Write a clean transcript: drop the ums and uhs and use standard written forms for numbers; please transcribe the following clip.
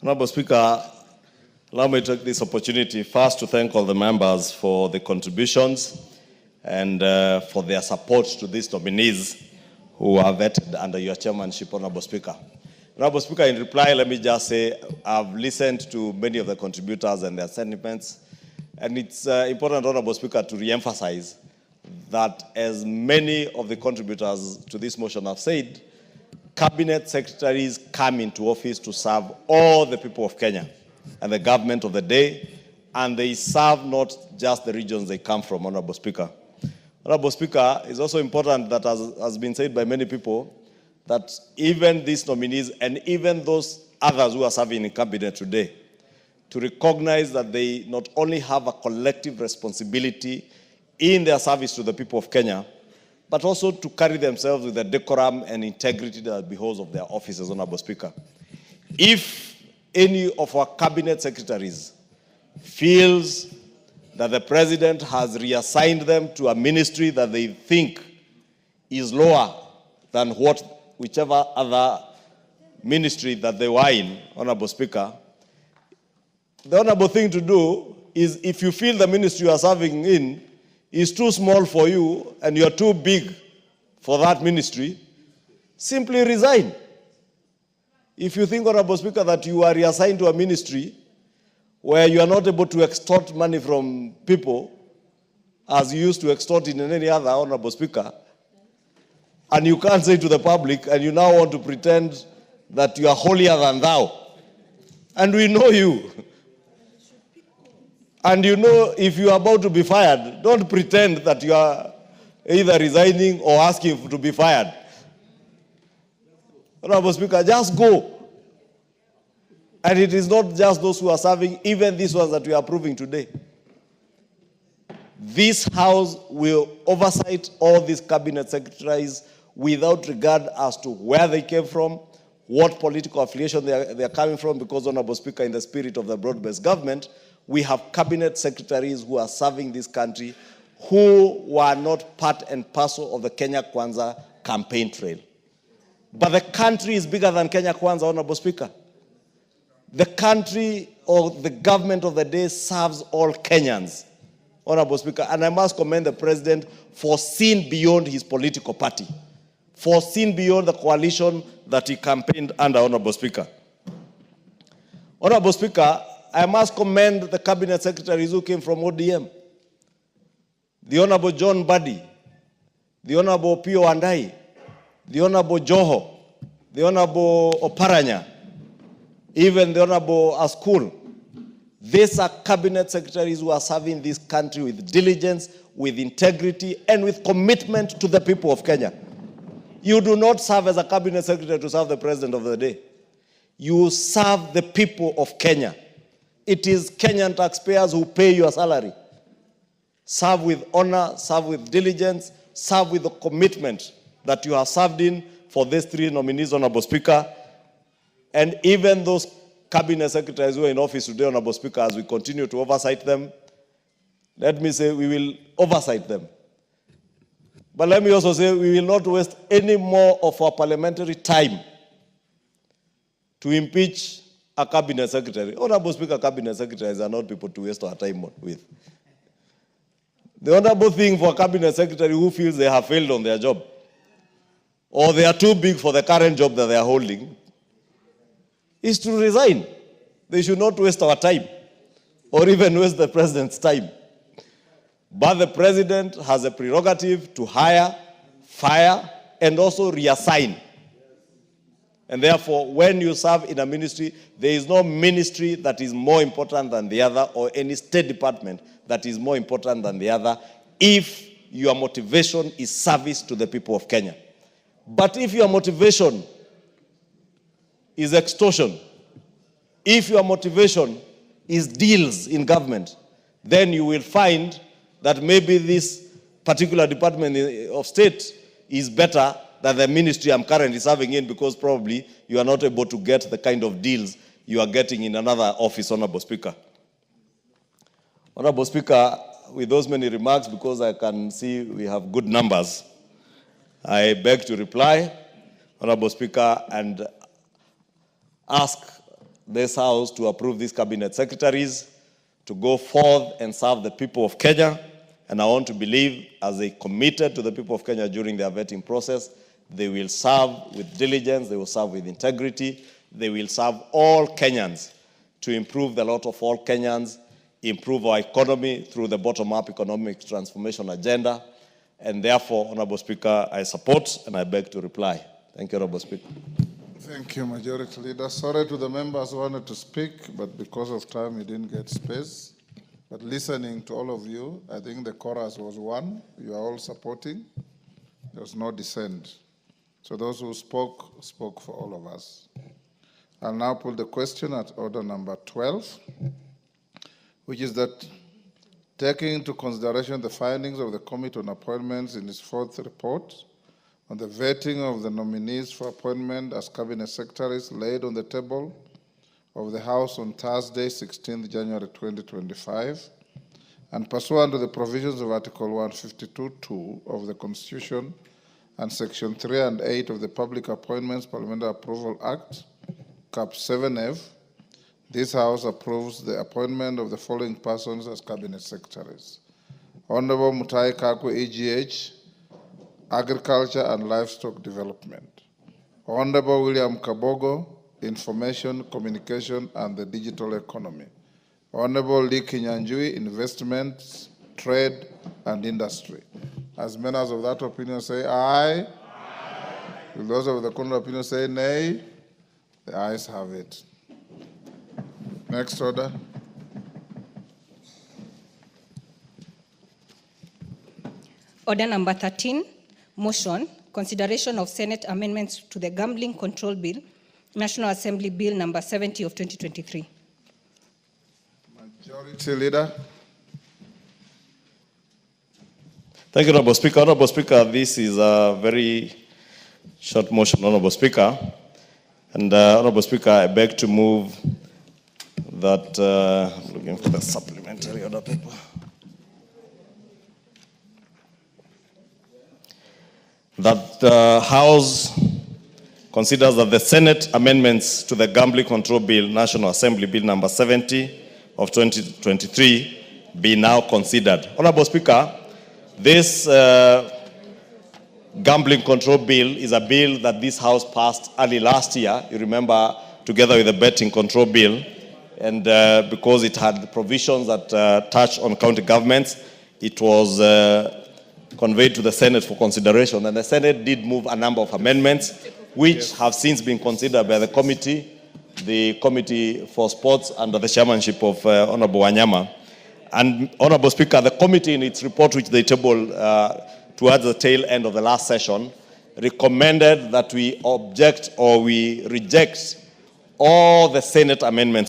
Honorable Speaker, allow me to take this opportunity first to thank all the members for the contributions and for their support to these nominees who are vetted under your chairmanship, Honorable Speaker. Honorable Speaker, in reply, let me just say I've listened to many of the contributors and their sentiments, and it's important, Honorable Speaker, to re-emphasize that as many of the contributors to this motion have said, cabinet secretaries come into office to serve all the people of Kenya and the government of the day, and they serve not just the regions they come from, Honorable Speaker. Honorable Speaker, it's also important that, as has been said by many people, that even these nominees and even those others who are serving in cabinet today, to recognize that they not only have a collective responsibility in their service to the people of Kenya, but also to carry themselves with the decorum and integrity that beholds of their offices, Honorable Speaker. If any of our cabinet secretaries feels that the president has reassigned them to a ministry that they think is lower than whichever other ministry that they were in, Honorable Speaker, the honorable thing to do is, if you feel the ministry you are serving in is too small for you and you're too big for that ministry, simply resign. If you think, Honorable Speaker, that you are reassigned to a ministry where you are not able to extort money from people as you used to extort in any other, Honorable Speaker, and you can't say to the public, and you now want to pretend that you are holier than thou, and we know you. And you know, if you are about to be fired, don't pretend that you are either resigning or asking to be fired. Honorable Speaker, just go. And it is not just those who are serving, even these ones that we are approving today. This House will oversight all these cabinet secretaries without regard as to where they came from, what political affiliation they are coming from, because, Honorable Speaker, in the spirit of the broad-based government, we have cabinet secretaries who are serving this country who were not part and parcel of the Kenya Kwanza campaign trail. But the country is bigger than Kenya Kwanza, Honorable Speaker. The country or the government of the day serves all Kenyans, Honorable Speaker. And I must commend the president for seeing beyond his political party, for seeing beyond the coalition that he campaigned under, Honorable Speaker. Honorable Speaker, I must commend the cabinet secretaries who came from ODM. The Honorable John Buddy, the Honorable Pio Andai, the Honorable Joho, the Honorable Oparanya, even the Honorable Askul. These are cabinet secretaries who are serving this country with diligence, with integrity, and with commitment to the people of Kenya. You do not serve as a cabinet secretary to serve the president of the day. You serve the people of Kenya. It is Kenyan taxpayers who pay your salary. Serve with honor, serve with diligence, serve with the commitment that you have served in for these three nominees, Honorable Speaker. And even those cabinet secretaries who are in office today, Honorable Speaker, as we continue to oversight them, let me say we will oversight them. But let me also say we will not waste any more of our parliamentary time to impeach a cabinet secretary. Honorable Speaker, cabinet secretaries are not people to waste our time with. The honorable thing for a cabinet secretary who feels they have failed on their job, or they are too big for the current job that they are holding, is to resign. They should not waste our time, or even waste the president's time. But the president has a prerogative to hire, fire, and also reassign. And therefore, when you serve in a ministry, there is no ministry that is more important than the other, or any state department that is more important than the other, if your motivation is service to the people of Kenya. But if your motivation is extortion, if your motivation is deals in government, then you will find that maybe this particular department of state is better than the ministry I'm currently serving in, because probably you are not able to get the kind of deals you are getting in another office, Honorable Speaker. Honorable Speaker, with those many remarks, because I can see we have good numbers, I beg to reply, Honorable Speaker, and ask this House to approve these cabinet secretaries to go forth and serve the people of Kenya. And I want to believe, as they committed to the people of Kenya during their vetting process, they will serve with diligence, they will serve with integrity, they will serve all Kenyans to improve the lot of all Kenyans, improve our economy through the bottom-up economic transformation agenda. And therefore, Honorable Speaker, I support and I beg to reply. Thank you, Honorable Speaker. Thank you, Majority Leader. Sorry to the members who wanted to speak, but because of time, you didn't get space. But listening to all of you, I think the chorus was one. You are all supporting. There was no dissent. So those who spoke, spoke for all of us. I'll now put the question at order number 12, which is that taking into consideration the findings of the Committee on Appointments in its fourth report on the vetting of the nominees for appointment as cabinet secretaries laid on the table of the House on Thursday, 16th January 2025, and pursuant to the provisions of Article 152(2) of the Constitution and Section 3 and 8 of the Public Appointments Parliamentary Approval Act, Cap 7F, this House approves the appointment of the following persons as cabinet secretaries: Honorable Muturi Kagwe, EGH, Agriculture and Livestock Development; Honorable William Kabogo, Information, Communication and the Digital Economy; Honorable Lee Kinyanjui, Investments, Trade and Industry. As members of that opinion say aye. Aye. Will those of the contrary opinion say nay? The ayes have it. Next order. Order number 13, motion, consideration of Senate amendments to the Gambling Control Bill, National Assembly Bill number 70 of 2023. Majority Leader. Thank you, Honorable Speaker. Honorable Speaker, this is a very short motion, Honorable Speaker. And Honorable Speaker, I beg to move that, I'm looking for the supplementary order paper. That the House considers that the Senate amendments to the Gambling Control Bill, National Assembly Bill number 70 of 2023 be now considered. Honorable Speaker, this Gambling Control Bill is a bill that this House passed early last year, you remember, together with the Betting Control Bill. And because it had provisions that touch on county governments, it was conveyed to the Senate for consideration. And the Senate did move a number of amendments, which have since been considered by the Committee for Sports under the chairmanship of Honorable Wanyama. And Honorable Speaker, the committee in its report, which they tabled towards the tail end of the last session, recommended that we object or we reject all the Senate amendments